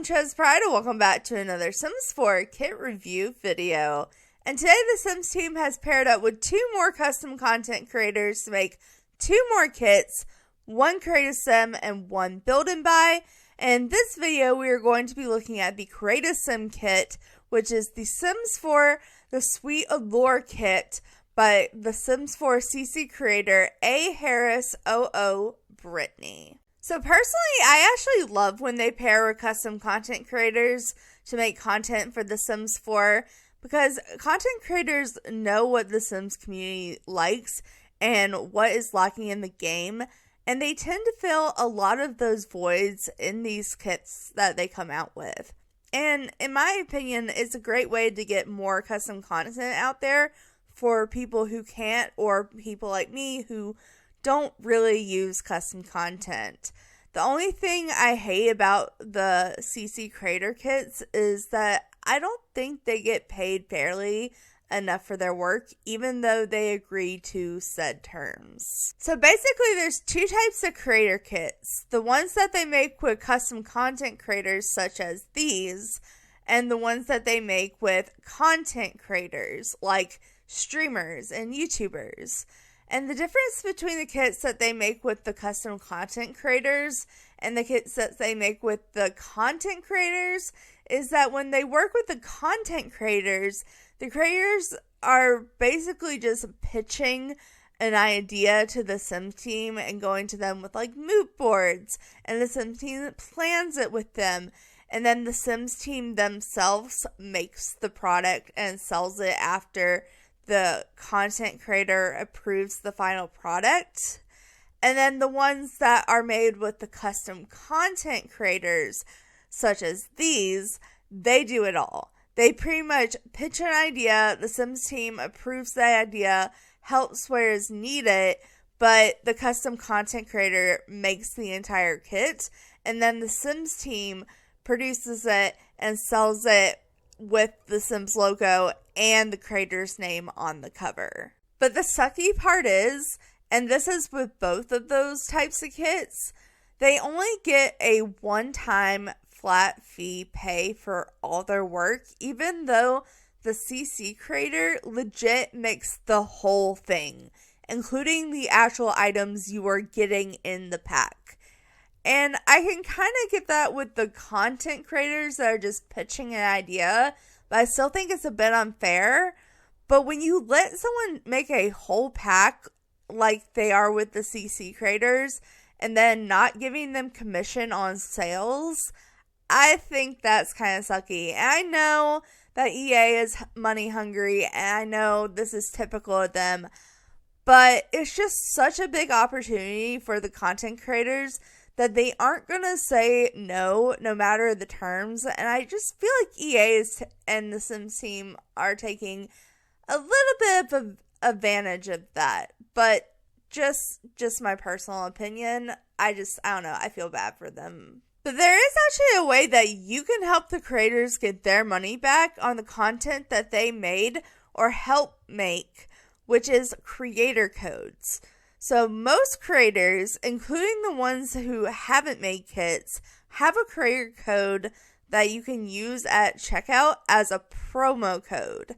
I'm ChezPride, and welcome back to another Sims 4 kit review video. And today the Sims team has paired up with 2 more custom content creators to make 2 more kits, 1 create a sim and 1 build and buy. And in this video we are going to be looking at the create a sim kit, which is the Sims 4 the Sweet Allure kit by the Sims 4 CC creator aharris00britney's. So personally, I actually love when they pair with custom content creators to make content for The Sims 4 because content creators know what the Sims community likes and what is lacking in the game, and they tend to fill a lot of those voids in these kits that they come out with. And in my opinion, it's a great way to get more custom content out there for people who can't, or people like me who don't really use custom content. The only thing I hate about the CC creator kits is that I don't think they get paid fairly enough for their work, even though they agree to said terms. So basically there's 2 types of creator kits. The ones that they make with custom content creators such as these, and the ones that they make with content creators like streamers and YouTubers. And the difference between the kits that they make with the custom content creators and the kits that they make with the content creators is that when they work with the content creators, the creators are basically just pitching an idea to the Sims team and going to them with like mood boards, and the Sims team plans it with them, and then the Sims team themselves makes the product and sells it after the content creator approves the final product. And then the ones that are made with the custom content creators, such as these, they do it all. They pretty much pitch an idea, the Sims team approves the idea, helps where is needed, but the custom content creator makes the entire kit, and then the Sims team produces it and sells it with the Sims logo and the creator's name on the cover. But the sucky part is, and this is with both of those types of kits, they only get a one-time flat fee pay for all their work, even though the CC creator legit makes the whole thing, including the actual items you are getting in the pack. And I can kind of get that with the content creators that are just pitching an idea, but I still think it's a bit unfair. But when you let someone make a whole pack like they are with the CC creators and then not giving them commission on sales, I think that's kind of sucky. And I know that EA is money hungry, and I know this is typical of them, but it's just such a big opportunity for the content creators that they aren't going to say no matter the terms. And I just feel like EA and the Sims team are taking a little bit of advantage of that. But just my personal opinion, I don't know, I feel bad for them. But there is actually a way that you can help the creators get their money back on the content that they made or help make, which is creator codes. So most creators, including the ones who haven't made kits, have a creator code that you can use at checkout as a promo code.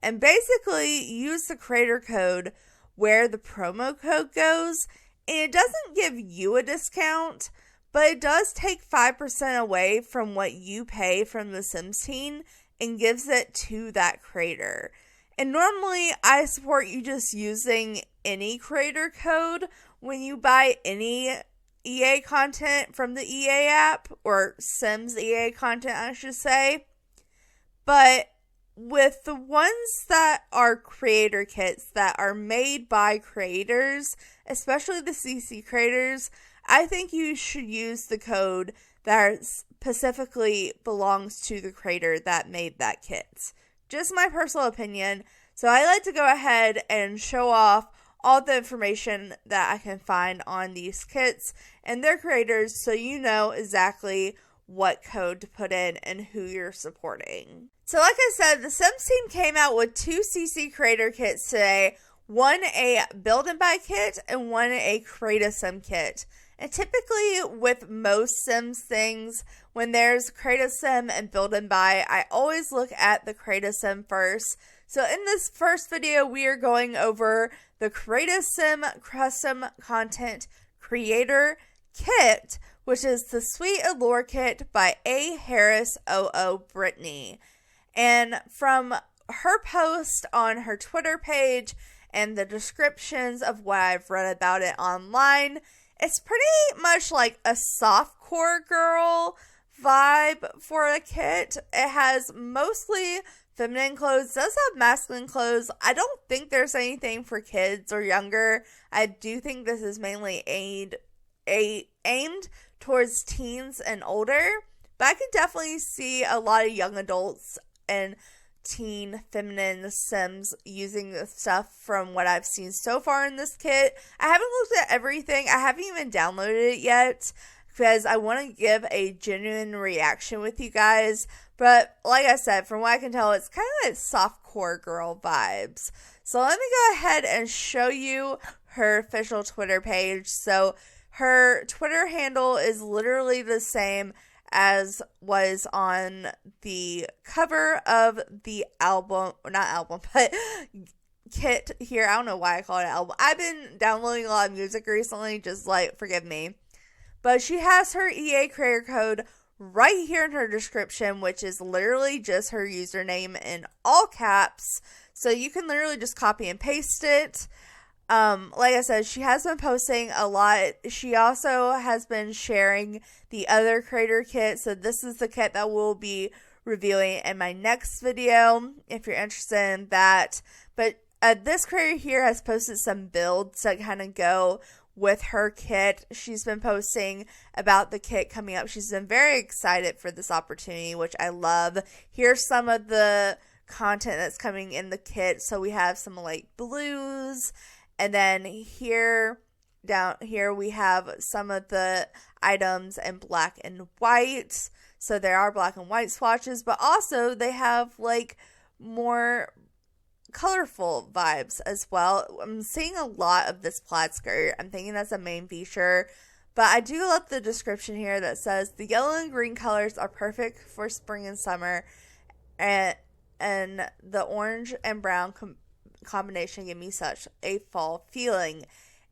And basically use the creator code where the promo code goes, and it doesn't give you a discount, but it does take 5% away from what you pay from the Sims team and gives it to that creator. And normally I support you just using any creator code when you buy any EA content from the EA app, or Sims EA content I should say. But with the ones that are creator kits that are made by creators, especially the CC creators, I think you should use the code that specifically belongs to the creator that made that kit. Just my personal opinion. So I like to go ahead and show off all the information that I can find on these kits and their creators, so you know exactly what code to put in and who you're supporting. So like I said, the Sims team came out with 2 CC creator kits today. One a build and buy kit and one a create a sim kit. And typically with most Sims things, when there's create a sim and build and buy, I always look at the create a sim first. So in this first video, we are going over the create a sim custom content creator kit, which is the Sweet Allure kit by aharris00britney. And from her post on her Twitter page and the descriptions of what I've read about it online, it's pretty much like a softcore girl vibe for a kit. It has mostly feminine clothes, does have masculine clothes. I don't think there's anything for kids or younger. I do think this is mainly aimed towards teens and older, but I can definitely see a lot of young adults and teen feminine Sims using the stuff from what I've seen so far in this kit. I haven't looked at everything. I haven't even downloaded it yet because I want to give a genuine reaction with you guys. But like I said, from what I can tell, it's kind of like softcore girl vibes. So let me go ahead and show you her official Twitter page. So her Twitter handle is literally the same as was on the cover of the but kit here. I don't know why I call it an album. I've been downloading a lot of music recently, just like, forgive me. But she has her EA creator code right here in her description, which is literally just her username in all caps. So you can literally just copy and paste it. Like I said, she has been posting a lot. She also has been sharing the other creator kit. So this is the kit that we'll be reviewing in my next video, if you're interested in that. But this creator here has posted some builds that kind of go with her kit. She's been posting about the kit coming up. She's been very excited for this opportunity, which I love. Here's some of the content that's coming in the kit. So we have some like blues. And then down here, we have some of the items in black and white. So there are black and white swatches, but also they have like more colorful vibes as well. I'm seeing a lot of this plaid skirt. I'm thinking that's a main feature. But I do love the description here that says the yellow and green colors are perfect for spring and summer. And the orange and brown combination give me such a fall feeling,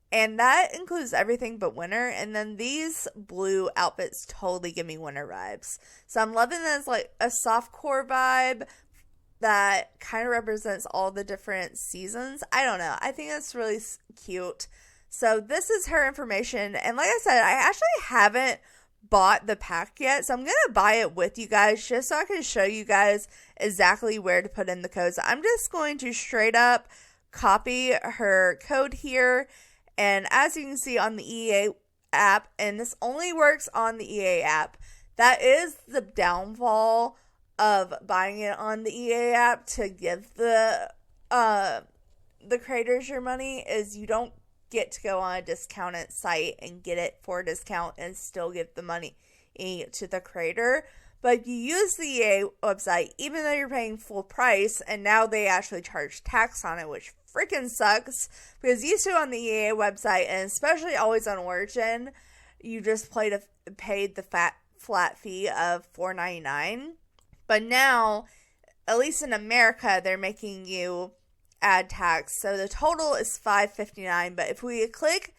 and that includes everything but winter. And then these blue outfits totally give me winter vibes, so I'm loving this like a softcore vibe that kind of represents all the different seasons. I don't know, I think that's really cute. So this is her information, and like I said, I actually haven't bought the pack yet, so I'm gonna buy it with you guys just so I can show you guys exactly where to put in the codes. I'm just going to straight up copy her code here, and as you can see on the EA app, and this only works on the EA app. That is the downfall of buying it on the EA app to give the creators your money, is you don't get to go on a discounted site and get it for a discount and still give the money to the creator. But if you use the EA website, even though you're paying full price, and now they actually charge tax on it, which freaking sucks, because used to on the EA website, and especially always on Origin, you just paid the flat fee of $4.99. But now, at least in America, they're making you add tax, so the total is $5.59. But if we click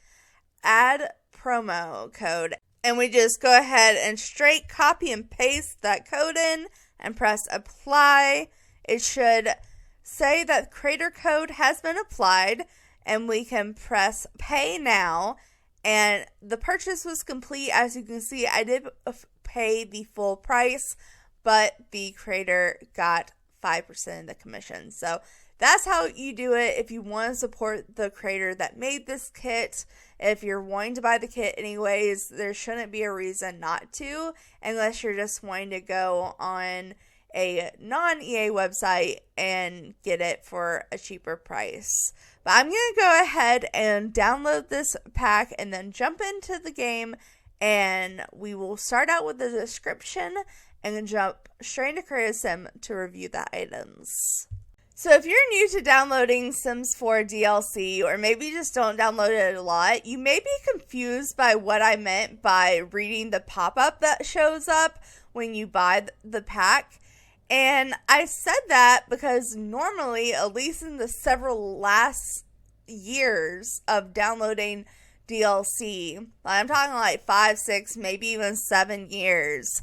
add promo code and we just go ahead and straight copy and paste that code in and press apply, it should say that creator code has been applied, and we can press pay now, and the purchase was complete. As you can see, I did pay the full price, but the creator got 5% of the commission. So that's how you do it if you want to support the creator that made this kit. If you're wanting to buy the kit anyways, there shouldn't be a reason not to, unless you're just wanting to go on a non-EA website and get it for a cheaper price. But I'm going to go ahead and download this pack and then jump into the game, and we will start out with the description and then jump straight into Create a Sim to review the items. So if you're new to downloading Sims 4 DLC, or maybe you just don't download it a lot, you may be confused by what I meant by reading the pop-up that shows up when you buy the pack. And I said that because normally, at least in the several last years of downloading DLC, I'm talking like 5, 6, maybe even 7 years,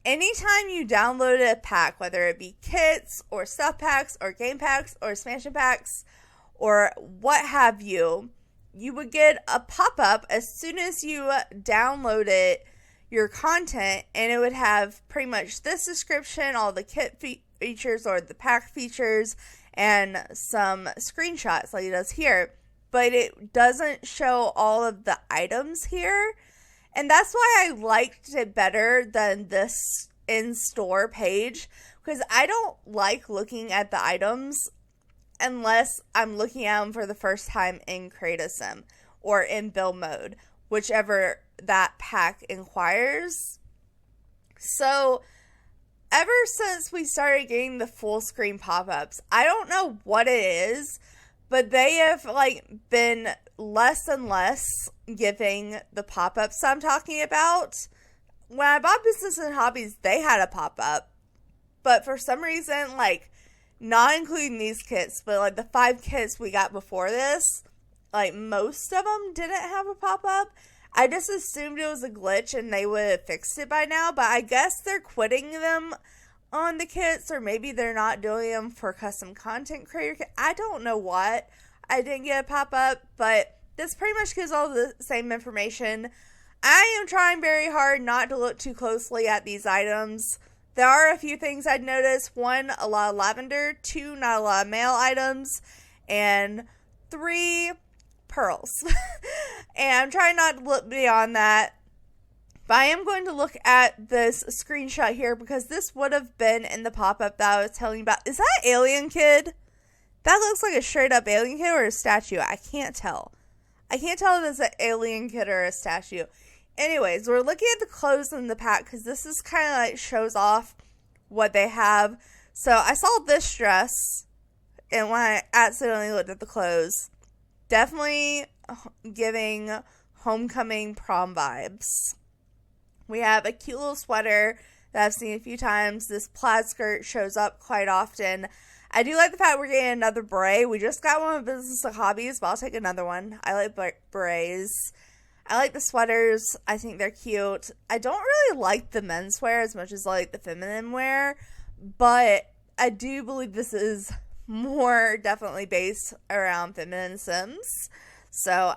anytime you downloaded a pack, whether it be kits or stuff packs or game packs or expansion packs or what have you, you would get a pop-up as soon as you downloaded your content, and it would have pretty much this description, all the kit features or the pack features, and some screenshots like it does here. But it doesn't show all of the items here. And that's why I liked it better than this in-store page, because I don't like looking at the items unless I'm looking at them for the first time in Create a Sim or in build mode, whichever that pack inquires. So ever since we started getting the full screen pop-ups, I don't know what it is, but they have been less and less giving the pop-ups I'm talking about. When I bought Business and Hobbies, they had a pop-up, but for some reason, not including these kits, but the 5 kits we got before this, most of them didn't have a pop-up. I just assumed it was a glitch and they would have fixed it by now, but I guess they're quitting them on the kits, or maybe they're not doing them for custom content creator. I don't know what. I didn't get a pop-up, but this pretty much gives all the same information. I am trying very hard not to look too closely at these items. There are a few things I'd noticed. 1, a lot of lavender. 2, not a lot of male items. And 3, pearls. And I'm trying not to look beyond that. But I am going to look at this screenshot here because this would have been in the pop-up that I was telling you about. Is that an alien kid? That looks like a straight up alien kid or a statue. I can't tell. I can't tell if it's an alien kid or a statue. Anyways, we're looking at the clothes in the pack because this is kind of shows off what they have. So I saw this dress, and when I accidentally looked at the clothes, definitely giving homecoming prom vibes. We have a cute little sweater that I've seen a few times. This plaid skirt shows up quite often. I do like the fact we're getting another beret. We just got one of Business and Hobbies, but I'll take another one. I like berets. I like the sweaters. I think they're cute. I don't really like the menswear as much as I like the feminine wear, but I do believe this is more definitely based around feminine Sims. So,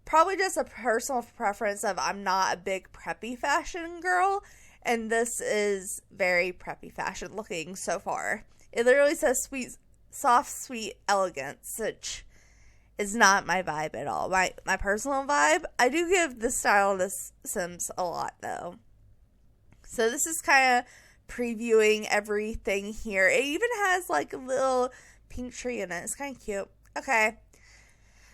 probably just a personal preference of I'm not a big preppy fashion girl, and this is very preppy fashion looking so far. It literally says soft, sweet elegance, which is not my vibe at all. My personal vibe, I do give the style of this Sims a lot though. So this is kind of previewing everything here. It even has a little pink tree in it. It's kind of cute. Okay.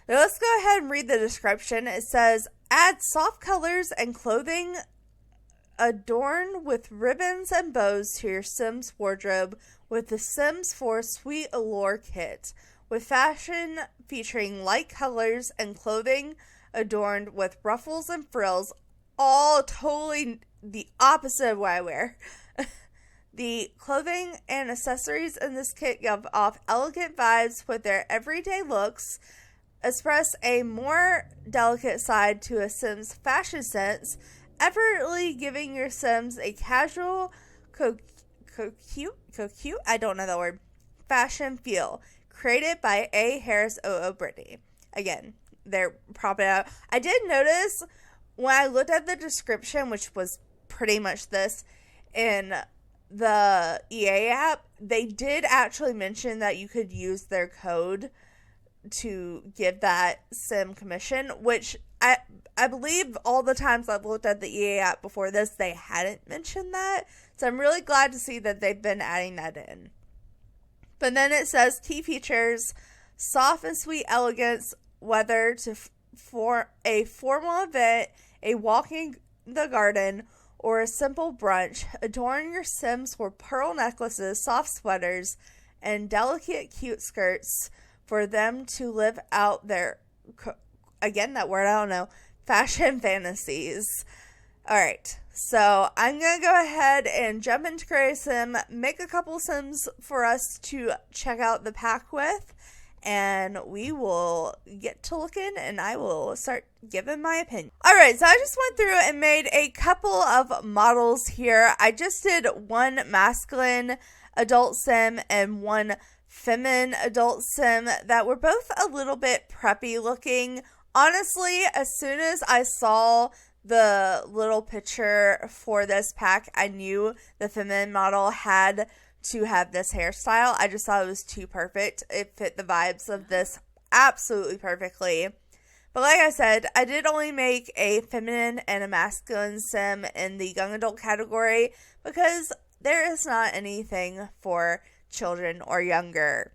Now let's go ahead and read the description. It says, add soft colors and clothing adorned with ribbons and bows to your Sims wardrobe with the Sims 4 Sweet Allure kit. With fashion featuring light colors and clothing adorned with ruffles and frills, all totally the opposite of what I wear. The clothing and accessories in this kit give off elegant vibes with their everyday looks, express a more delicate side to a Sim's fashion sense, effortlessly giving your Sims a casual, cute, I don't know that word, fashion feel. Created by aharris00britney's. Again, they're propping out. I did notice when I looked at the description, which was pretty much this, in the EA app, they did actually mention that you could use their code to give that sim commission, which I believe all the times I've looked at the EA app before this, they hadn't mentioned that. So I'm really glad to see that they've been adding that in. But then it says key features, soft and sweet elegance, whether for a formal event, a walk in the garden, or a simple brunch. Adorn your Sims with pearl necklaces, soft sweaters, and delicate cute skirts for them to live out their, again, that word, I don't know, fashion fantasies. Alright, so I'm going to go ahead and jump into Create a Sim, make a couple Sims for us to check out the pack with, and we will get to looking and I will start giving my opinion. Alright, so I just went through and made a couple of models here. I just did one masculine adult sim and one feminine adult sim that were both a little bit preppy looking. Honestly, as soon as I saw the little picture for this pack, I knew the feminine model had to have this hairstyle. I just thought it was too perfect. It fit the vibes of this absolutely perfectly. But like I said, I did only make a feminine and a masculine sim in the young adult category because there is not anything for children or younger.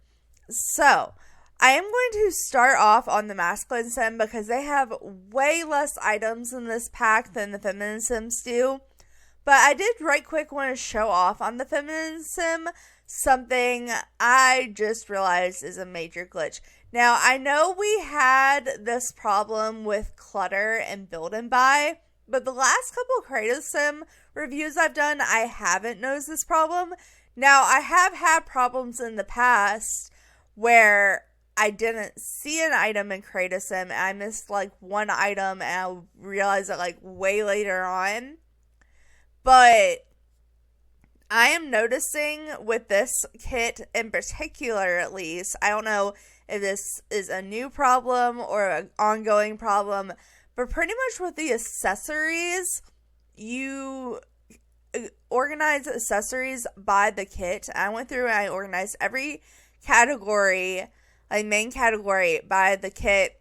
So I am going to start off on the masculine sim because they have way less items in this pack than the feminine sims do. But I did right quick want to show off on the feminine sim something I just realized is a major glitch. Now, I know we had this problem with clutter and build and buy, but the last couple of Create a Sim reviews I've done, I haven't noticed this problem. Now, I have had problems in the past where I didn't see an item in Create a Sim and I missed like one item and I realized it like way later on. But I am noticing with this kit in particular, at least, I don't know if this is a new problem or an ongoing problem, but pretty much with the accessories, you organize accessories by the kit. I went through and I organized every category, like main category, by the kit,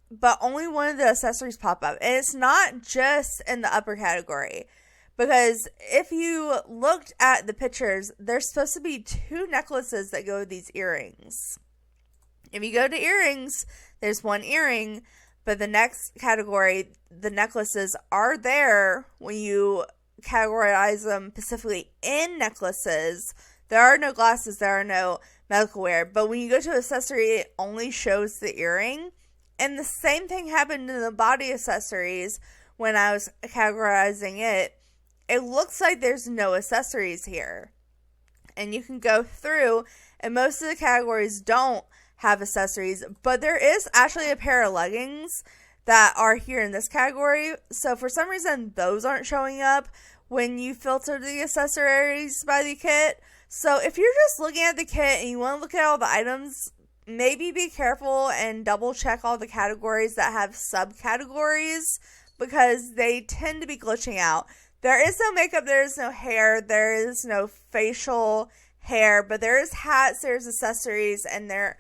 but only one of the accessories pop up. And it's not just in the upper category. Because if you looked at the pictures, there's supposed to be 2 necklaces that go with these earrings. If you go to earrings, there's one earring, but the next category, the necklaces are there when you categorize them specifically in necklaces. There are no glasses, there are no medical wear, but when you go to accessory, it only shows the earring. And the same thing happened in the body accessories when I was categorizing it. It looks like there's no accessories here. And you can go through, and most of the categories don't have accessories, but there is actually a pair of leggings that are here in this category. So for some reason, those aren't showing up when you filter the accessories by the kit. So if you're just looking at the kit and you want to look at all the items, maybe be careful and double check all the categories that have subcategories because they tend to be glitching out. There is no makeup, there is no hair, there is no facial hair, but there is hats, there's accessories, and there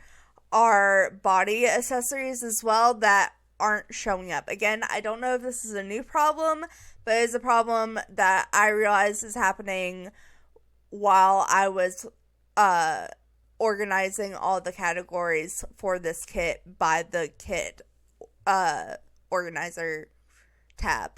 are body accessories as well that aren't showing up. Again, I don't know if this is a new problem, but it is a problem that I realized is happening while I was organizing all the categories for this kit by the kit organizer tab.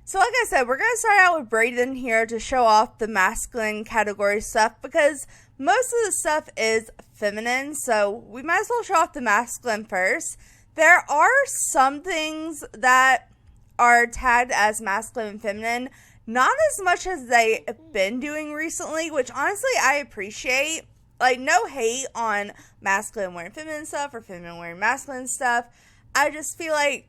So like I said, we're going to start out with Brayden here to show off the masculine category stuff because most of the stuff is feminine, so we might as well show off the masculine first. There are some things that are tagged as masculine and feminine, not as much as they've been doing recently, which honestly I appreciate. Like, no hate on masculine wearing feminine stuff or feminine wearing masculine stuff. I just feel like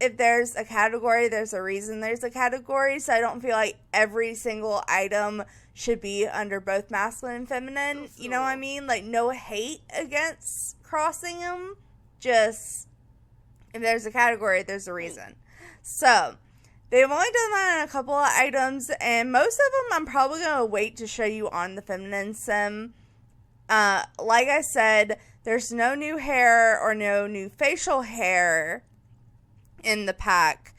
if there's a category, there's a reason there's a category, so I don't feel like every single item should be under both masculine and feminine, you know what I mean? Like, no hate against crossing them, just, if there's a category, there's a reason. So, they've only done that on a couple of items, and most of them I'm probably going to wait to show you on the feminine sim. Like I said, there's no new hair or no new facial hair in the pack,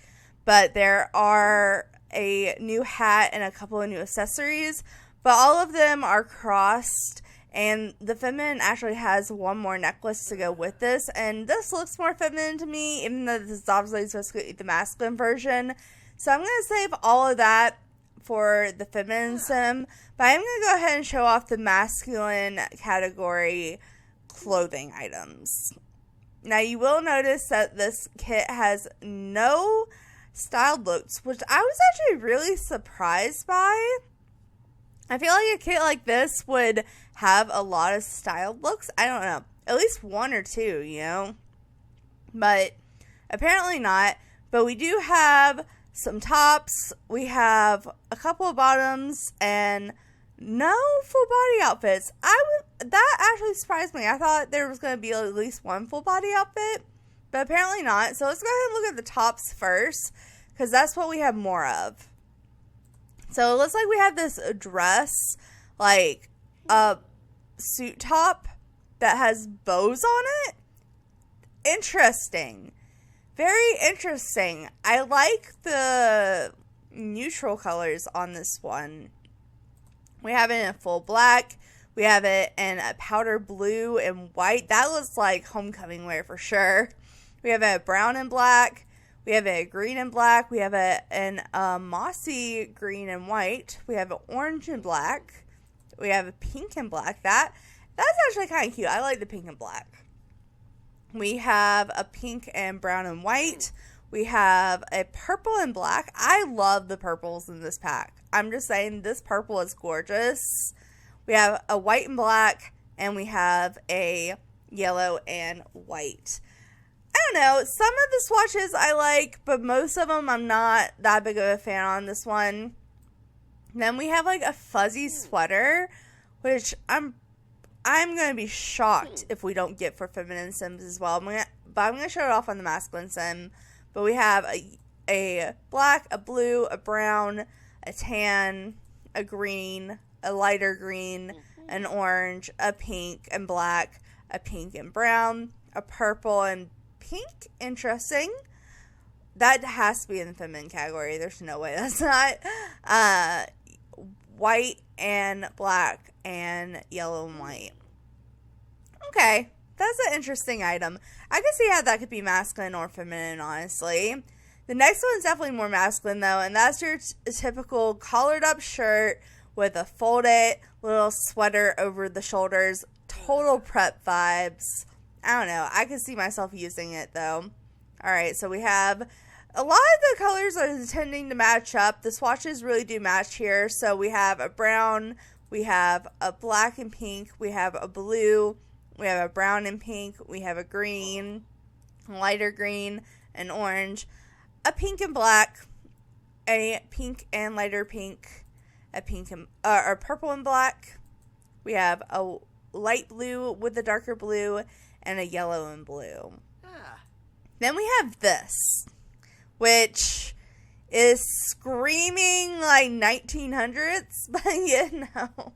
but there are a new hat and a couple of new accessories, but all of them are crossed, and the feminine actually has one more necklace to go with this, and this looks more feminine to me, even though this is obviously supposed to be the masculine version. So I'm going to save all of that for the feminine sim, but I'm going to go ahead and show off the masculine category clothing items. Now, you will notice that this kit has no styled looks, which I was actually really surprised by. I feel like a kit like this would have a lot of styled looks. I don't know. At least one or two, you know? But apparently not. But we do have some tops. We have a couple of bottoms and no full body outfits. That actually surprised me. I thought there was going to be at least one full body outfit, but apparently not. So let's go ahead and look at the tops first, because that's what we have more of. So it looks like we have this dress, like a suit top that has bows on it. Interesting. Very interesting. I like the neutral colors on this one. We have it in full black. We have it in a powder blue and white. That looks like homecoming wear for sure. We have it brown and black. We have it green and black. We have it in mossy green and white. We have it orange and black. We have a pink and black. That's actually kind of cute. I like the pink and black. We have a pink and brown and white. We have a purple and black. I love the purples in this pack. I'm just saying, this purple is gorgeous. We have a white and black, and we have a yellow and white. I don't know. Some of the swatches I like, but most of them I'm not that big of a fan on this one. Then we have like a fuzzy sweater, which I'm going to be shocked if we don't get for feminine sims as well. But I'm going to show it off on the masculine sim. But we have a black, a blue, a brown, a tan, a green, a lighter green, an orange, a pink and black, a pink and brown, a purple and pink. Interesting. That has to be in the feminine category. There's no way that's not. White and black and yellow and white. Okay, that's an interesting item. I can see how that could be masculine or feminine, honestly. The next one is definitely more masculine, though, and that's your typical collared up shirt with a folded little sweater over the shoulders. Total prep vibes. I don't know. I could see myself using it, though. Alright, so we have a lot of the colors are tending to match up. The swatches really do match here. So we have a brown, we have a black and pink, we have a blue, we have a brown and pink, we have a green, lighter green, an orange, a pink and black, a pink and lighter pink, a pink and or purple and black. We have a light blue with a darker blue, and a yellow and blue. Then we have this, which is screaming like 1900s, but you know.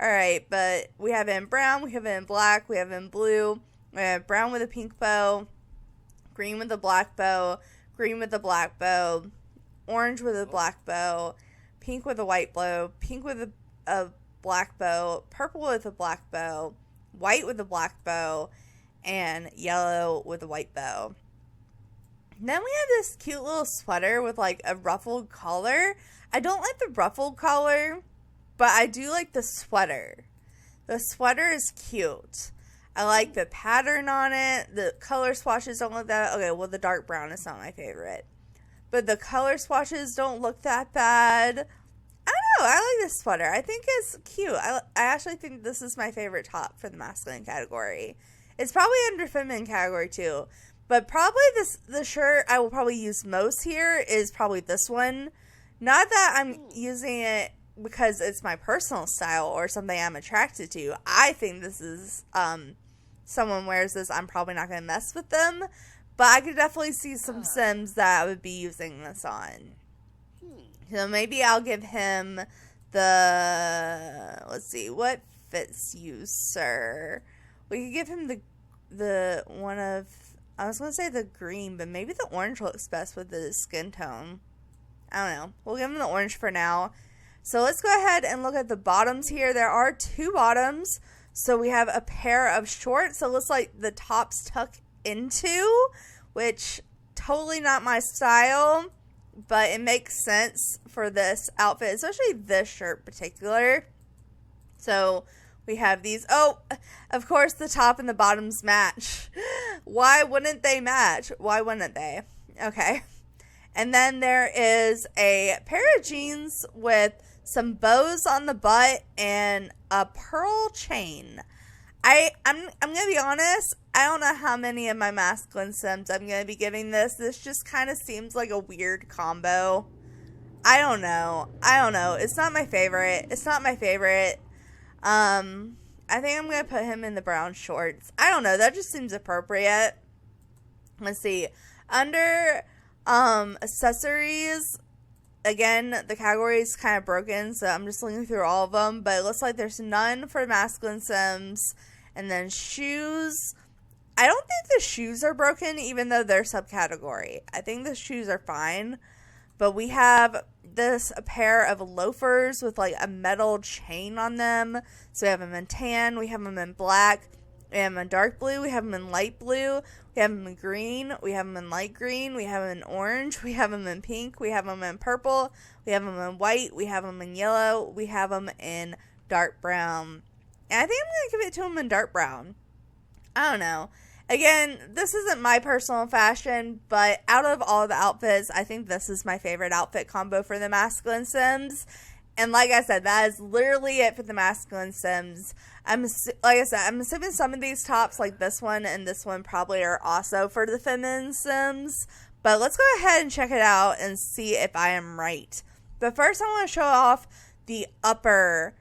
Alright, but we have it in brown, we have it in black, we have it in blue, we have brown with a pink bow, green with a black bow, green with a black bow, orange with a black bow, pink with a white bow, pink with a black bow, purple with a black bow, white with a black bow, and yellow with a white bow. Then we have this cute little sweater with like a ruffled collar. I don't like the ruffled collar, but I do like the sweater. The sweater is cute. I like the pattern on it. The color swatches don't look that... Okay, well, the dark brown is not my favorite. But the color swatches don't look that bad. I don't know. I like this sweater. I think it's cute. I actually think this is my favorite top for the masculine category. It's probably under feminine category too. But probably the shirt I will probably use most here is probably this one. Not that I'm using it because it's my personal style or something I'm attracted to. I think this is, someone wears this, I'm probably not going to mess with them. But I could definitely see some Sims that would be using this on. So maybe I'll give him the, let's see, what fits you, sir? We could give him the one of, I was going to say the green, but maybe the orange looks best with the skin tone. I don't know. We'll give him the orange for now. So let's go ahead and look at the bottoms here. There are two bottoms. So we have a pair of shorts. So it looks like the tops tuck into, which totally not my style. but it makes sense for this outfit, especially this shirt in particular. So we have these. Oh, of course, the top and the bottoms match. Why wouldn't they match? Why wouldn't they? Okay. And then there is a pair of jeans with some bows on the butt and a pearl chain. I'm gonna be honest, I don't know how many of my masculine sims I'm gonna be giving this. This just kind of seems like a weird combo. I don't know. It's not my favorite. I think I'm gonna put him in the brown shorts. I don't know. That just seems appropriate. Let's see. Under accessories, again, the category is kind of broken, so I'm just looking through all of them. But it looks like there's none for masculine sims. And then shoes. I don't think the shoes are broken, even though they're subcategory. I think the shoes are fine. But we have a pair of loafers with like a metal chain on them. So we have them in tan, we have them in black, we have them in dark blue, we have them in light blue, we have them in green, we have them in light green, we have them in orange, we have them in pink, we have them in purple, we have them in white, we have them in yellow, we have them in dark brown. And I think I'm going to give it to them in dark brown. I don't know. Again, this isn't my personal fashion, but out of all the outfits, I think this is my favorite outfit combo for the masculine sims. And like I said, that is literally it for the masculine sims. I'm assuming some of these tops, like this one and this one, probably are also for the feminine sims. But let's go ahead and check it out and see if I am right. But first, I want to show off the upper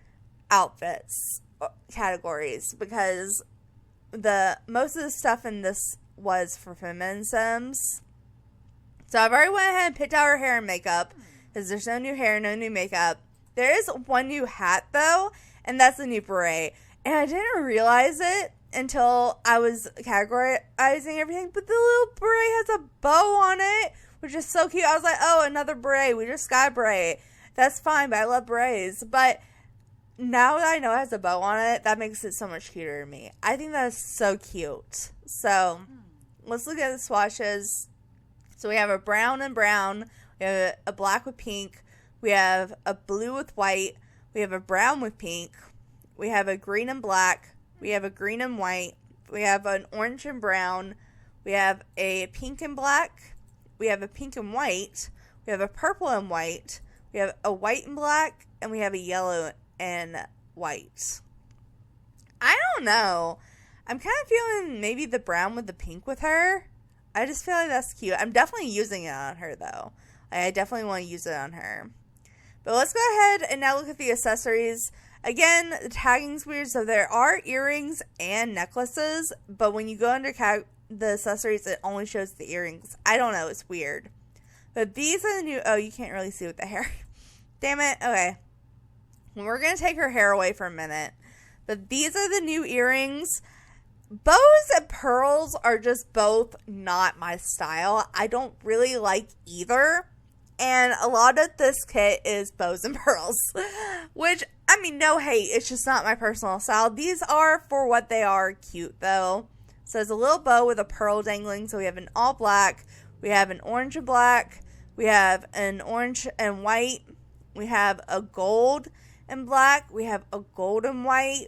outfits categories, because most of the stuff in this was for feminine sims. So I've already went ahead and picked out her hair and makeup, because there's no new hair, no new makeup. There is one new hat though, and that's the new beret. And I didn't realize it until I was categorizing everything, but the little beret has a bow on it, which is so cute. I was like, oh, another beret. We just got a beret. That's fine, but I love berets. But now that I know it has a bow on it, that makes it so much cuter to me. I think that is so cute. So let's look at the swatches. So we have a brown and brown. We have a black with pink. We have a blue with white. We have a brown with pink. We have a green and black. We have a green and white. We have an orange and brown. We have a pink and black. We have a pink and white. We have a purple and white. We have a white and black. And we have a yellow and white. I don't know. I'm kind of feeling maybe the brown with the pink with her. I just feel like that's cute. I'm definitely using it on her though. I definitely want to use it on her. But let's go ahead and now look at the accessories. Again, the tagging's weird. So there are earrings and necklaces, but when you go under the accessories, it only shows the earrings. I don't know. It's weird. But these are the new... Oh, you can't really see with the hair. Damn it. Okay. We're going to take her hair away for a minute. But these are the new earrings. Bows and pearls are just both not my style. I don't really like either. And a lot of this kit is bows and pearls. Which, I mean, no hate. It's just not my personal style. These are, for what they are, cute though. So there's a little bow with a pearl dangling. So we have an all black. We have an orange and black. We have an orange and white. We have a gold and black. We have a gold and white.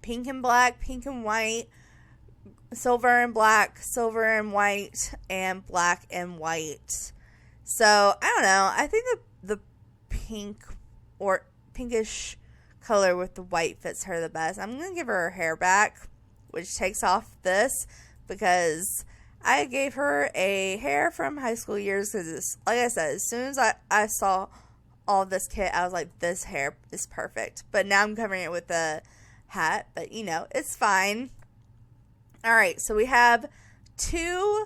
Pink and black. Pink and white. Silver and black. Silver and white. And black and white. So, I don't know. I think the pink or pinkish color with the white fits her the best. I'm going to give her hair back, which takes off this, because I gave her a hair from high school years, because, like I said, as soon as I saw all of this kit, I was like, this hair is perfect. But now I'm covering it with the hat, but, you know, it's fine. All right, so we have two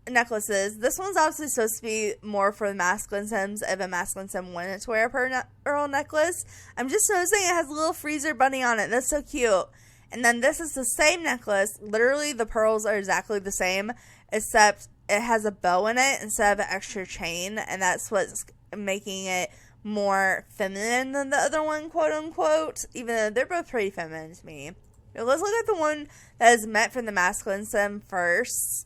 necklaces. This one's obviously supposed to be more for the masculine sims, if a masculine sim wanted to wear a pearl necklace. I'm just noticing it has a little freezer bunny on it. That's so cute. And then this is the same necklace. Literally, the pearls are exactly the same, except it has a bow in it instead of an extra chain, and that's what's making it more feminine than the other one, quote unquote, even though they're both pretty feminine to me. Now let's look at the one that is meant for the masculine sim first.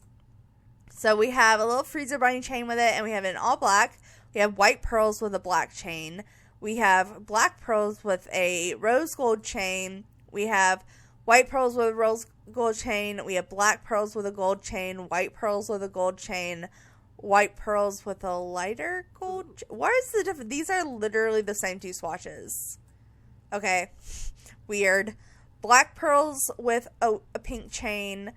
So we have a little freezer bunny chain with it, and we have it in all black. We have white pearls with a black chain. We have black pearls with a rose gold chain. We have white pearls with a rose gold chain. We have black pearls with a gold chain. White pearls with a gold chain. White pearls with a lighter gold. What is the difference? These are literally the same two swatches. Okay. Weird. Black pearls with a pink chain.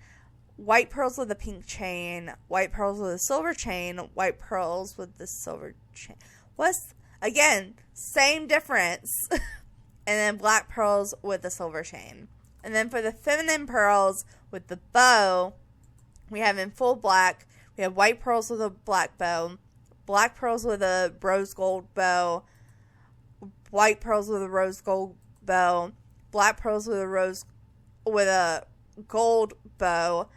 White pearls with a pink chain. White pearls with a silver chain. White pearls with the silver chain. What's, again, same difference. And then black pearls with a silver chain. And then for the feminine pearls with the bow, we have in full black. We have white pearls with a black bow. Black pearls with a rose gold bow. White pearls with a rose gold bow. Black pearls with a gold bow.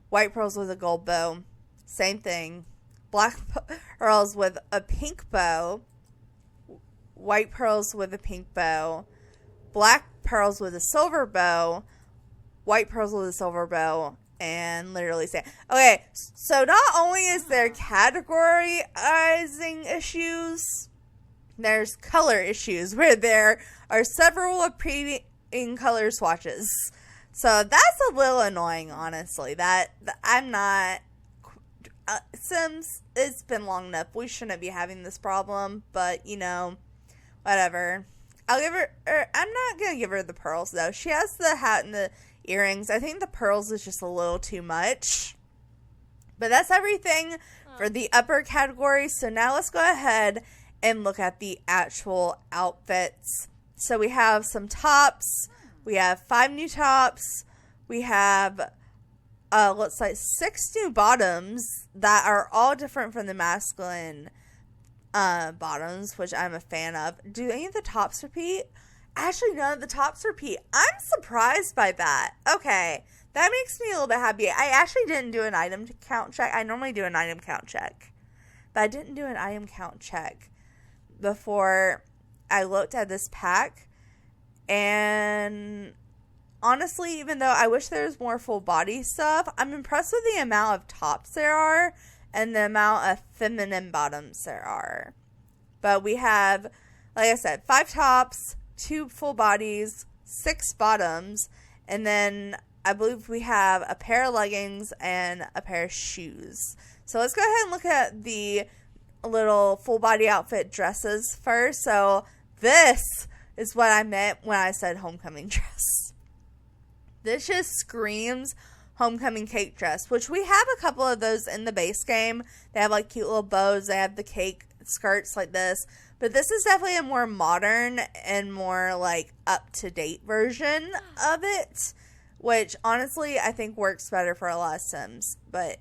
White pearls with a gold bow. Same thing. Black pearls with a pink bow. White pearls with a pink bow. Black pearls with a silver bow. White pearls with a silver bow. And literally say, okay, so not only is there categorizing issues, there's color issues where there are several repeating color swatches. So that's a little annoying, honestly. That I'm not Sims. It's been long enough. We shouldn't be having this problem, but you know, whatever. I'll give her. I'm not gonna give her the pearls though. She has the hat and the earrings. I think the pearls is just a little too much. But that's everything for the upper category. So now let's go ahead and look at the actual outfits. So we have some tops. We have 5 new tops. We have, looks like 6 new bottoms that are all different from the masculine bottoms, which I'm a fan of. Do any of the tops repeat? Actually, none of the tops repeat. I'm surprised by that. Okay, that makes me a little bit happy. I actually didn't do an item count check. I normally do an item count check, but I didn't do an item count check before I looked at this pack. And honestly, even though I wish there was more full body stuff, I'm impressed with the amount of tops there are and the amount of feminine bottoms there are. But we have, like I said, 5 tops, 2 full bodies, 6 bottoms, and then I believe we have a pair of leggings and a pair of shoes. So let's go ahead and look at the little full body outfit dresses first. So this is what I meant when I said homecoming dress. This just screams homecoming cake dress, which we have a couple of those in the base game. They have like cute little bows. They have the cake skirts like this. But this is definitely a more modern and more like up-to-date version of it, which honestly I think works better for a lot of Sims. But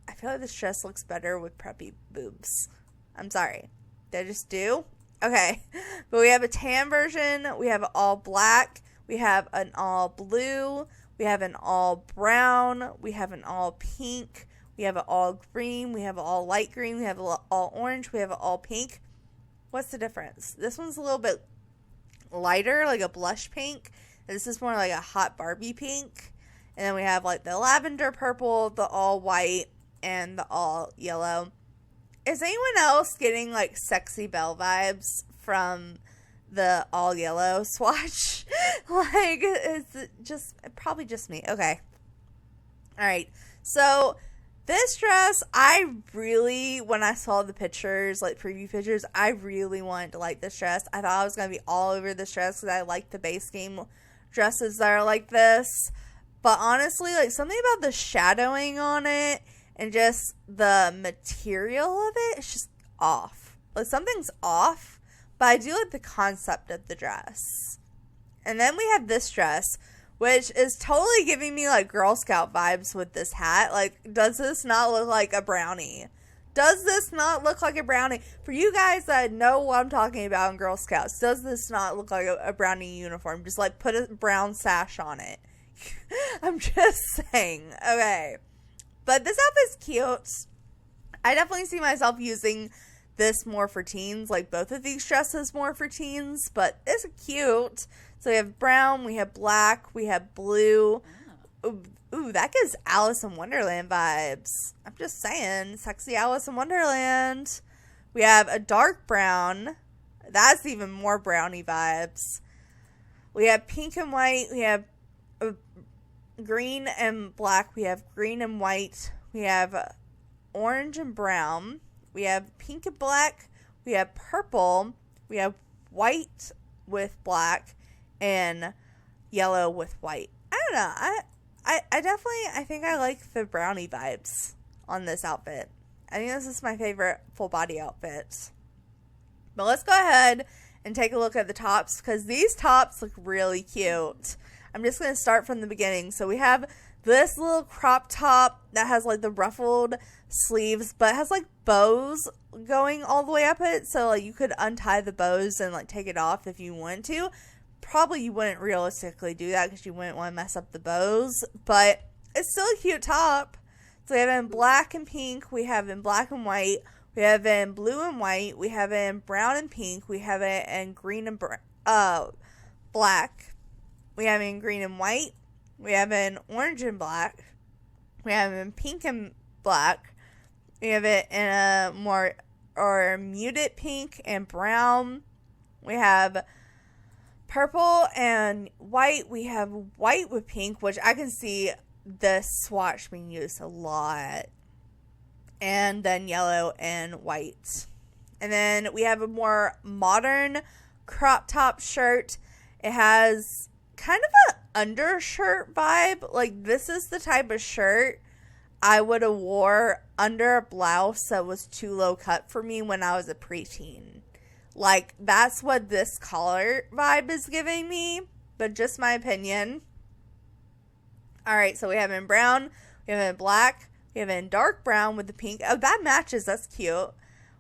I feel like this dress looks better with preppy boobs. I'm sorry. They just do. Okay, but we have a tan version, we have all black, we have an all blue, we have an all brown, we have an all pink, we have an all green, we have an all light green, we have an all orange, we have an all pink. What's the difference? This one's a little bit lighter, like a blush pink. This is more like a hot Barbie pink. And then we have like the lavender purple, the all white, and the all yellow. Is anyone else getting like Sexy Belle vibes from the all yellow swatch? Like, it's just probably just me. Okay. All right. So this dress, I really, when I saw the pictures, like preview pictures, I really wanted to like this dress. I thought I was going to be all over this dress because I like the base game dresses that are like this. But honestly, like something about the shadowing on it and just the material of it, it's just off. Like something's off, but I do like the concept of the dress. And then we have this dress, which is totally giving me like Girl Scout vibes with this hat. Like, does this not look like a brownie? Does this not look like a brownie? For you guys that know what I'm talking about in Girl Scouts, does this not look like a brownie uniform? Just like put a brown sash on it. I'm just saying. Okay. But this outfit's cute. I definitely see myself using this more for teens. Like both of these dresses more for teens. But it's cute. So we have brown, we have black, we have blue, Ooh, that gives Alice in Wonderland vibes. I'm just saying, sexy Alice in Wonderland. We have a dark brown. That's even more brownie vibes. We have pink and white. We have green and black. We have green and white. We have orange and brown. We have pink and black. We have purple. We have white with black and yellow with white. I don't know. I think I like the brownie vibes on this outfit. I think this is my favorite full body outfit. But let's go ahead and take a look at the tops because these tops look really cute. I'm just going to start from the beginning. So we have this little crop top that has like the ruffled sleeves, but it has like bows going all the way up it. So like you could untie the bows and like take it off if you wanted to. Probably you wouldn't realistically do that because you wouldn't want to mess up the bows, but it's still a cute top. So we have it in black and pink. We have it in black and white. We have it in blue and white. We have it in brown and pink. We have it in green and black. We have it in green and white. We have it in orange and black. We have it in pink and black. We have it in a more or muted pink and brown. We have purple and white. We have white with pink, which I can see this swatch being used a lot. And then yellow and white. And then we have a more modern crop top shirt. It has kind of an undershirt vibe. Like this is the type of shirt I would have wore under a blouse that was too low cut for me when I was a preteen. Like that's what this collar vibe is giving me, but just my opinion. Alright, so we have it in brown, we have it in black, we have it in dark brown with the pink. Oh, that matches, that's cute.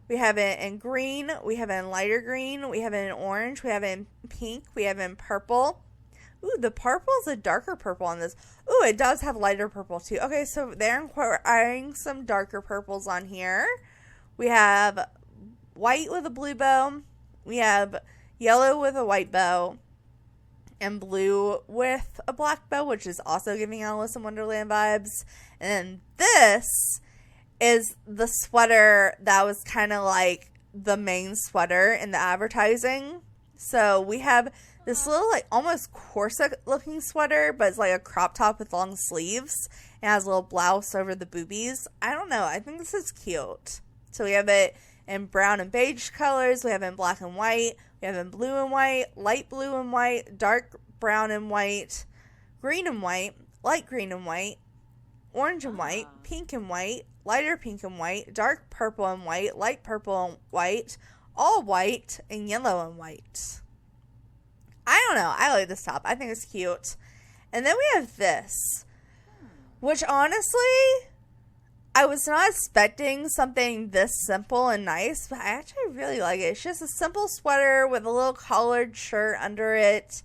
We have it in green, we have it in lighter green, we have it in orange, we have it in pink, we have it in purple. Ooh, the purple is a darker purple on this. Ooh, it does have lighter purple too. Okay, so they're incorporating some darker purples on here. We have white with a blue bow. We have yellow with a white bow. And blue with a black bow, which is also giving Alice in Wonderland vibes. And this is the sweater that was kind of like the main sweater in the advertising. So we have this little like almost corset looking sweater, but it's like a crop top with long sleeves. It has a little blouse over the boobies. I don't know. I think this is cute. So we have it in brown and beige colors. We have it in black and white. We have it in blue and white, light blue and white, dark brown and white, green and white, light green and white, orange and white, pink and white, lighter pink and white, dark purple and white, light purple and white, all white, and yellow and white. I don't know. I like this top. I think it's cute. And then we have this, which honestly, I was not expecting something this simple and nice, but I actually really like it. It's just a simple sweater with a little collared shirt under it.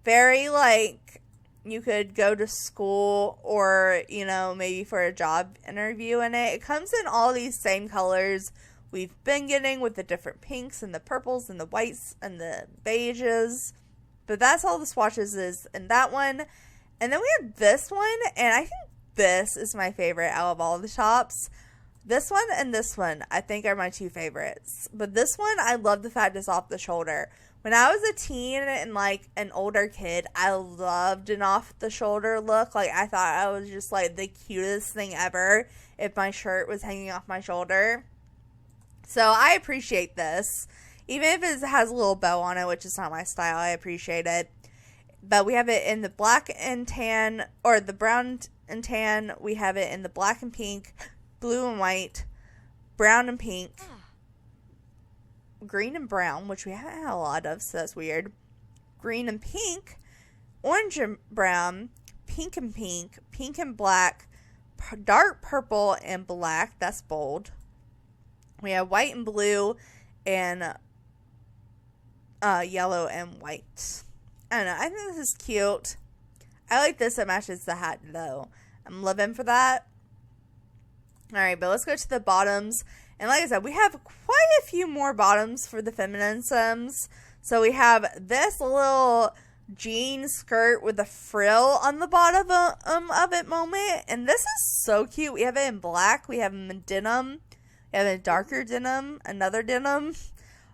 Very like you could go to school or, you know, maybe for a job interview in it. It comes in all these same colors we've been getting with the different pinks and the purples and the whites and the beiges. But that's all the swatches is in that one. And then we have this one, and I think this is my favorite out of all the tops. This one and this one, I think, are my two favorites. But this one, I love the fact it's off the shoulder. When I was a teen and, like, an older kid, I loved an off-the-shoulder look. Like, I thought I was just, like, the cutest thing ever if my shirt was hanging off my shoulder. So, I appreciate this. Even if it has a little bow on it, which is not my style, I appreciate it. But we have it in the black and tan, or the brown and tan. We have it in the black and pink, blue and white, brown and pink, green and brown, which we haven't had a lot of, so that's weird. Green and pink, orange and brown, pink and black, dark purple and black. That's bold. We have white and blue and yellow and white. I don't know. I think this is cute. I like this. It matches the hat, though. I'm living for that. Alright, but let's go to the bottoms. And like I said, we have quite a few more bottoms for the feminine sims. So we have this little jean skirt with a frill on the bottom of it moment. And this is so cute. We have it in black. We have them in denim. We have a darker denim, another denim.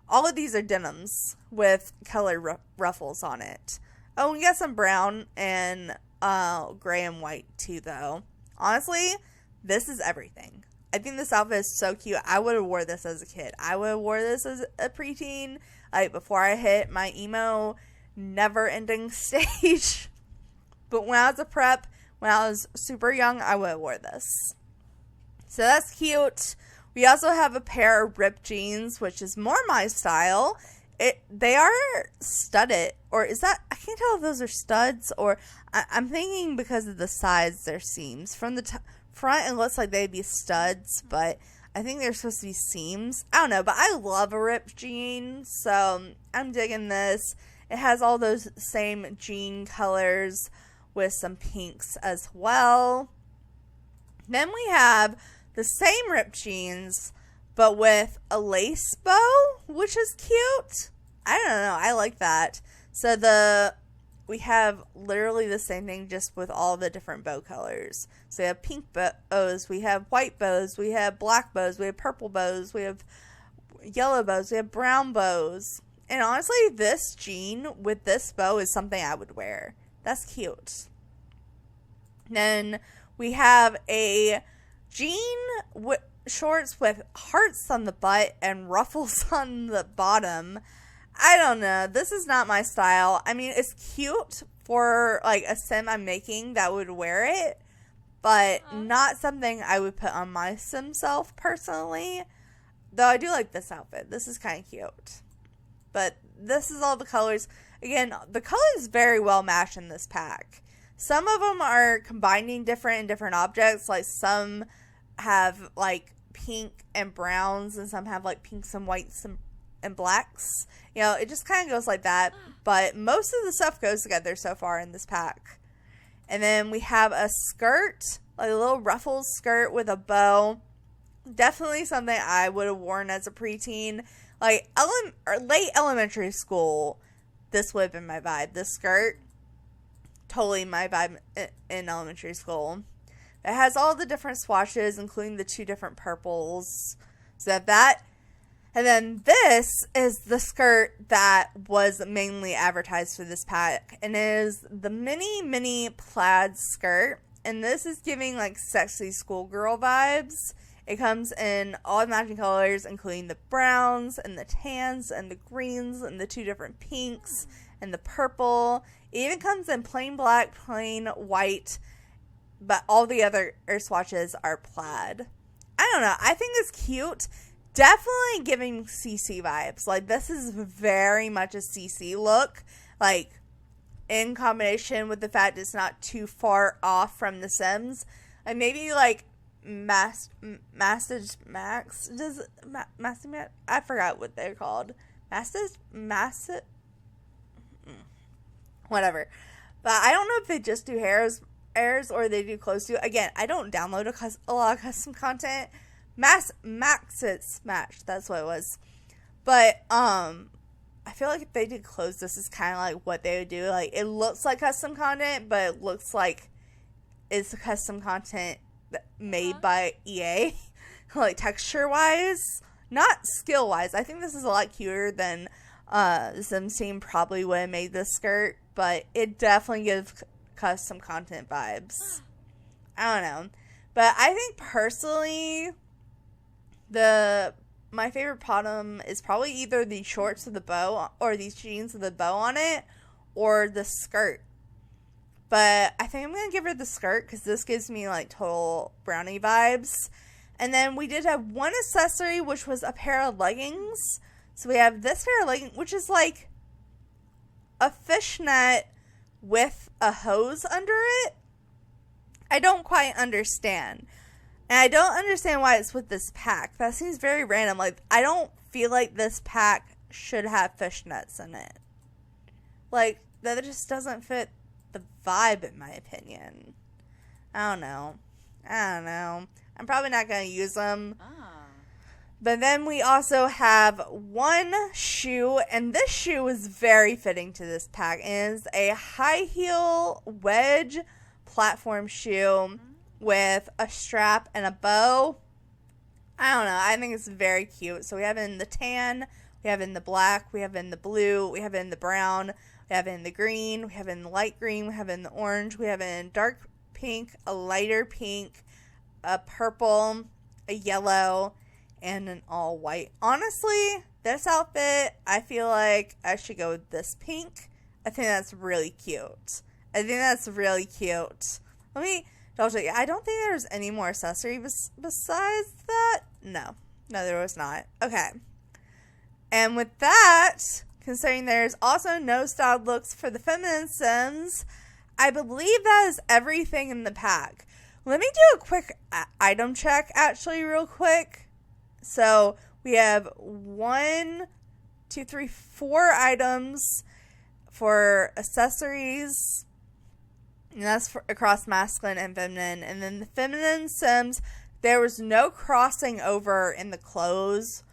All of these are denims with color ruffles on it. Oh, we got some brown and gray and white too, though. Honestly, this is everything. I think this outfit is so cute. I would have wore this as a kid. I would have wore this as a preteen, like before I hit my emo never-ending stage. But when I was a prep, when I was super young, I would have wore this. So that's cute. We also have a pair of ripped jeans, which is more my style. They are studded, or is that, I can't tell if those are studs, or I'm thinking because of the size, they're seams. From the front, it looks like they'd be studs, but I think they're supposed to be seams. I don't know, but I love a ripped jean, so I'm digging this. It has all those same jean colors with some pinks as well. Then we have the same ripped jeans, but with a lace bow, which is cute. I don't know. I like that. So we have literally the same thing, just with all the different bow colors. So we have pink bows, we have white bows, we have black bows, we have purple bows, we have yellow bows, we have brown bows. And honestly, this jean with this bow is something I would wear. That's cute. Then we have a jean shorts with hearts on the butt and ruffles on the bottom. I don't know. This is not my style. I mean, it's cute for like a sim I'm making that would wear it, but not something I would put on my sim self personally. Though I do like this outfit. This is kind of cute. But this is all the colors. Again, the colors very well match in this pack. Some of them are combining different objects. Like some have like pink and browns, and some have like pinks and whites and blacks. You know, it just kind of goes like that. But most of the stuff goes together so far in this pack. And then we have a skirt, like a little ruffled skirt with a bow. Definitely something I would have worn as a preteen. Like late elementary school, this would have been my vibe. This skirt, totally my vibe in elementary school. It has all the different swatches, including the 2 different purples. So that. And then this is the skirt that was mainly advertised for this pack. And it is the mini plaid skirt. And this is giving like sexy schoolgirl vibes. It comes in all matching colors, including the browns and the tans and the greens and the 2 different pinks and the purple. It even comes in plain black, plain white, but all the other swatches are plaid. I don't know. I think it's cute. Definitely giving CC vibes. Like, this is very much a CC look. Like, in combination with the fact it's not too far off from The Sims. And maybe, like, I forgot what they're called. Whatever. But I don't know if they just do hairs or they do clothes too. Again, I don't download a lot of custom content. Max's Match, that's what it was. But I feel like if they did clothes, this is kind of like what they would do. Like, it looks like custom content, but it looks like it's custom content made by EA. Like, texture wise, not skill wise. I think this is a lot cuter than the Sims team probably would have made this skirt, but it definitely gives custom content vibes. I don't know, but I think personally my favorite bottom is probably either the shorts with the bow, or these jeans with the bow on it, or the skirt. But I think I'm going to give her the skirt, because this gives me like total brownie vibes. And then we did have one accessory, which was a pair of leggings. So we have this pair of leggings, which is like a fishnet with a hose under it. I don't quite understand. And I don't understand why it's with this pack. That seems very random. Like, I don't feel like this pack should have fishnets in it. Like, that just doesn't fit the vibe, in my opinion. I don't know. I'm probably not going to use them. But then we also have one shoe, and this shoe is very fitting to this pack. It is a high heel wedge platform shoe with a strap and a bow. I don't know. I think it's very cute. So we have it in the tan, we have it in the black, we have it in the blue, we have it in the brown, we have it in the green, we have it in the light green, we have it in the orange, we have it in dark pink, a lighter pink, a purple, a yellow, and an all white. Honestly, this outfit, I feel like I should go with this pink. I think that's really cute. Let me double check. I don't think there's any more accessory besides that. No, there was not. Okay. And with that, considering there's also no styled looks for the feminine Sims, I believe that is everything in the pack. Let me do a quick item check, actually, real quick. So we have 4 items for accessories, and that's for across masculine and feminine. And then the feminine Sims, there was no crossing over in the clothes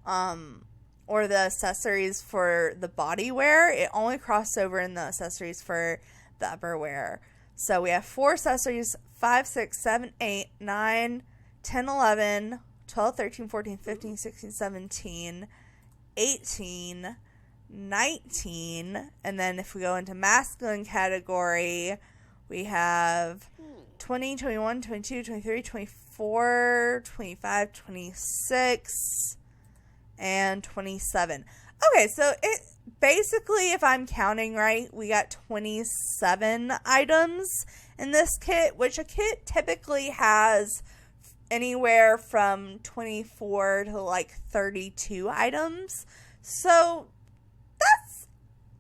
or the accessories for the body wear. It only crossed over in the accessories for the upperwear. So we have 4 accessories: 5, 6, 7, 8, 9, 10, 11, 12, 13, 14, 15, 16, 17, 18, 19. And then if we go into masculine category, we have 20, 21, 22, 23, 24, 25, 26, and 27. Okay, so it basically, if I'm counting right, we got 27 items in this kit, which a kit typically has anywhere from 24 to like 32 items. So that's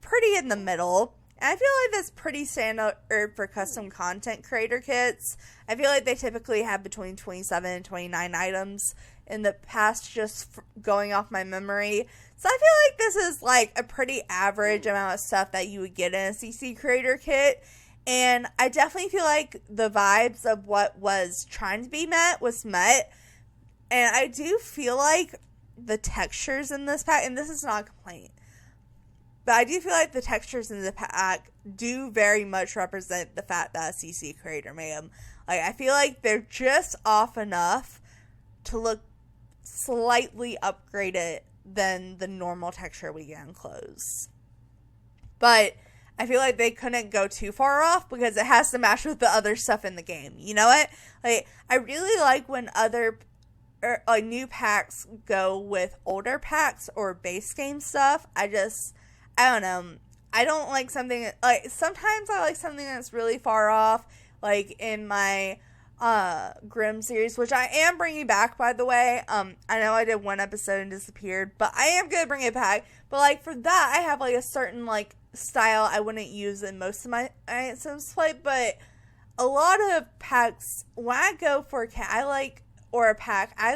pretty in the middle. And I feel like that's pretty standard for custom content creator kits. I feel like they typically have between 27 and 29 items in the past, just going off my memory. So I feel like this is like a pretty average amount of stuff that you would get in a CC creator kit. And I definitely feel like the vibes of what was trying to be met was met. And I do feel like the textures in this pack, and this is not a complaint, but I do feel like the textures in the pack do very much represent the fact that a CC creator made them. Like, I feel like they're just off enough to look slightly upgraded than the normal texture we get in clothes. But I feel like they couldn't go too far off because it has to match with the other stuff in the game. You know what? Like, I really like when other new packs go with older packs or base game stuff. I don't know. I don't like something, like, sometimes I like something that's really far off, like in my Grimm series, which I am bringing back, by the way. I know I did one episode and disappeared, but I am gonna bring it back. But like for that, I have like a certain like style I wouldn't use in most of my Sims play. But a lot of packs, when I go for a cat, I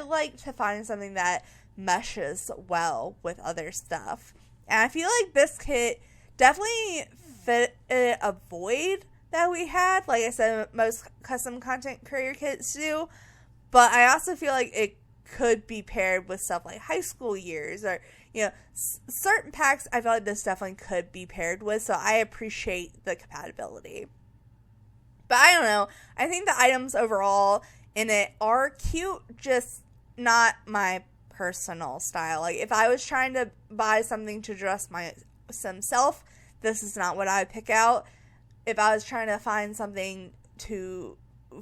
like to find something that meshes well with other stuff. And I feel like this kit definitely fit a void that we had. Like I said, most custom content creator kits do. But I also feel like it could be paired with stuff like high school years or, you know, certain packs I feel like this definitely could be paired with. So I appreciate the compatibility. But I don't know. I think the items overall in it are cute, just not my personal style. Like if I was trying to buy something to dress my Sim self, this is not what I would pick out. If I was trying to find something to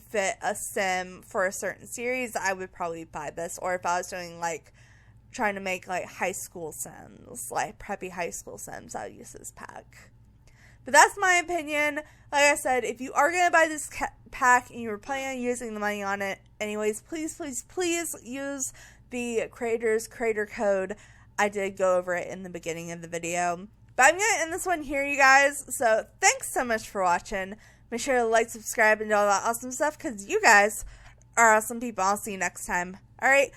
fit a Sim for a certain series, I would probably buy this. Or if I was doing like trying to make like high school Sims, like preppy high school Sims, I would use this pack. But that's my opinion. Like I said, if you are going to buy this pack and you were planning on using the money on it anyways, please use the creator code. I did go over it in the beginning of the video. But I'm going to end this one here, you guys. So thanks so much for watching. Make sure to like, subscribe, and all that awesome stuff because you guys are awesome people. I'll see you next time. Alright,